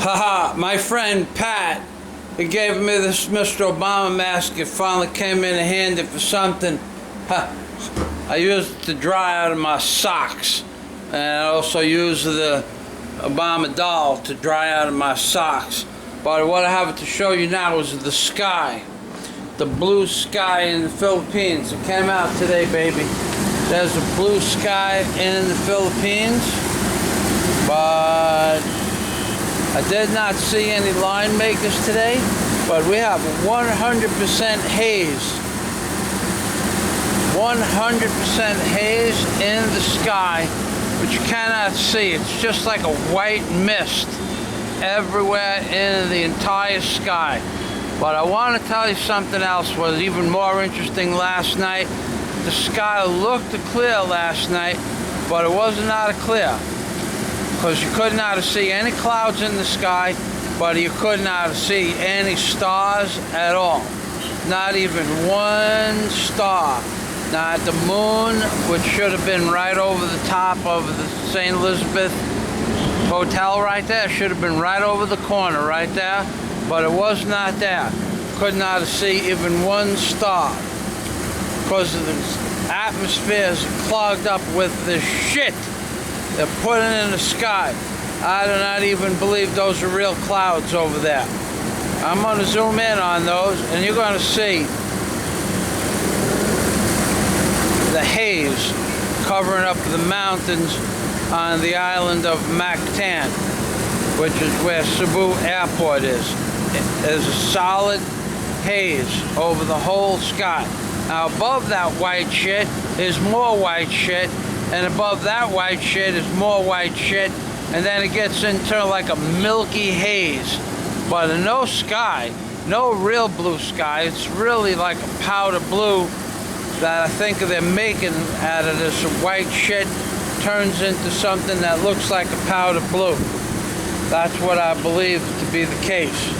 Haha, my friend Pat, he gave me this Mr. Obama mask. It finally came in handy for something. I used it to dry out of my socks. And I also used the Obama doll to dry out of my socks. But what I have to show you now is the sky. The blue sky in the Philippines. It came out today, baby. There's a blue sky in the Philippines. But I did not see any line makers today, but we have 100% haze. 100% haze in the sky, which you cannot see. It's just like a white mist everywhere in the entire sky. But I want to tell you something else was even more interesting last night. The sky looked clear last night, but it was not clear, because you could not see any clouds in the sky, but you could not see any stars at all. Not even one star. Now at the moon, which should have been right over the top of the St. Elizabeth Hotel right there, should have been right over the corner right there, but it was not there. Could not see even one star, because the atmosphere is clogged up with the shit they're putting in the sky. I do not even believe those are real clouds over there. I'm going to zoom in on those, and you're going to see the haze covering up the mountains on the island of Mactan, which is where Cebu Airport is. There's a solid haze over the whole sky. Now above that white shit is more white shit, and above that white shit is more white shit, and then it gets into like a milky haze. But no sky, no real blue sky. It's really like a powder blue that I think they're making out of this white shit, turns into something that looks like a powder blue. That's what I believe to be the case.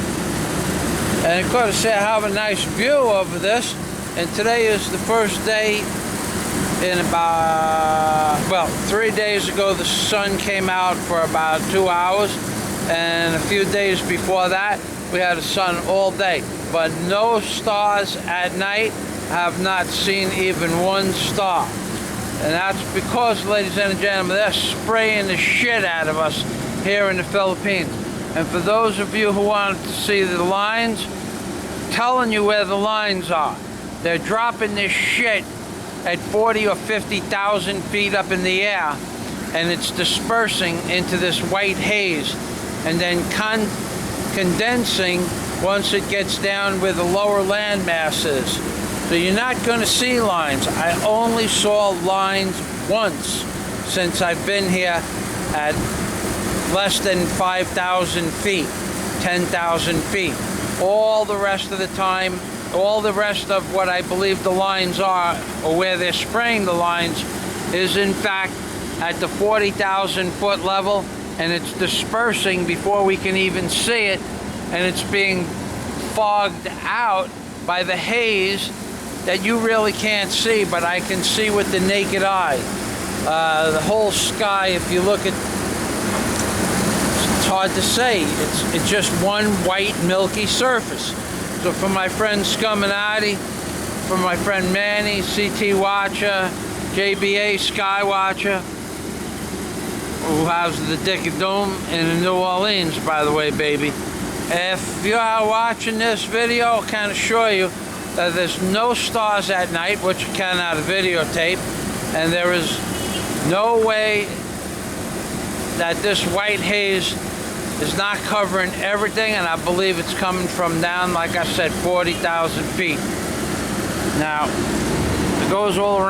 And of course, I have a nice view over this, and today is the first day in about, well, 3 days ago the sun came out for about 2 hours, and a few days before that we had the sun all day, but no stars at night. Have not seen even one star. And that's because, ladies and gentlemen, they're spraying the shit out of us here in the Philippines. And for those of you who wanted to see the lines, telling you where the lines are. They're dropping this shit at 40 or 50,000 feet up in the air, and it's dispersing into this white haze, and then condensing once it gets down where the lower land mass is. So you're not going to see lines. I only saw lines once since I've been here at less than 5,000 feet, 10,000 feet. All the rest of the time, all the rest of what I believe the lines are, or where they're spraying the lines, is in fact at the 40,000 foot level, and it's dispersing before we can even see it, and it's being fogged out by the haze that you really can't see, but I can see with the naked eye. The whole sky, if you look at, it's hard to say. It's just one white milky surface. So for my friend Scuminati, for my friend Manny, CT Watcher, JBA Sky Watcher, who has the Dick of Doom in New Orleans, by the way, baby. If you are watching this video, I can assure you that there's no stars at night, which you cannot videotape, and there is no way that this white haze is not covering everything, and I believe it's coming from down, like I said, 40,000 feet. Now, it goes all around.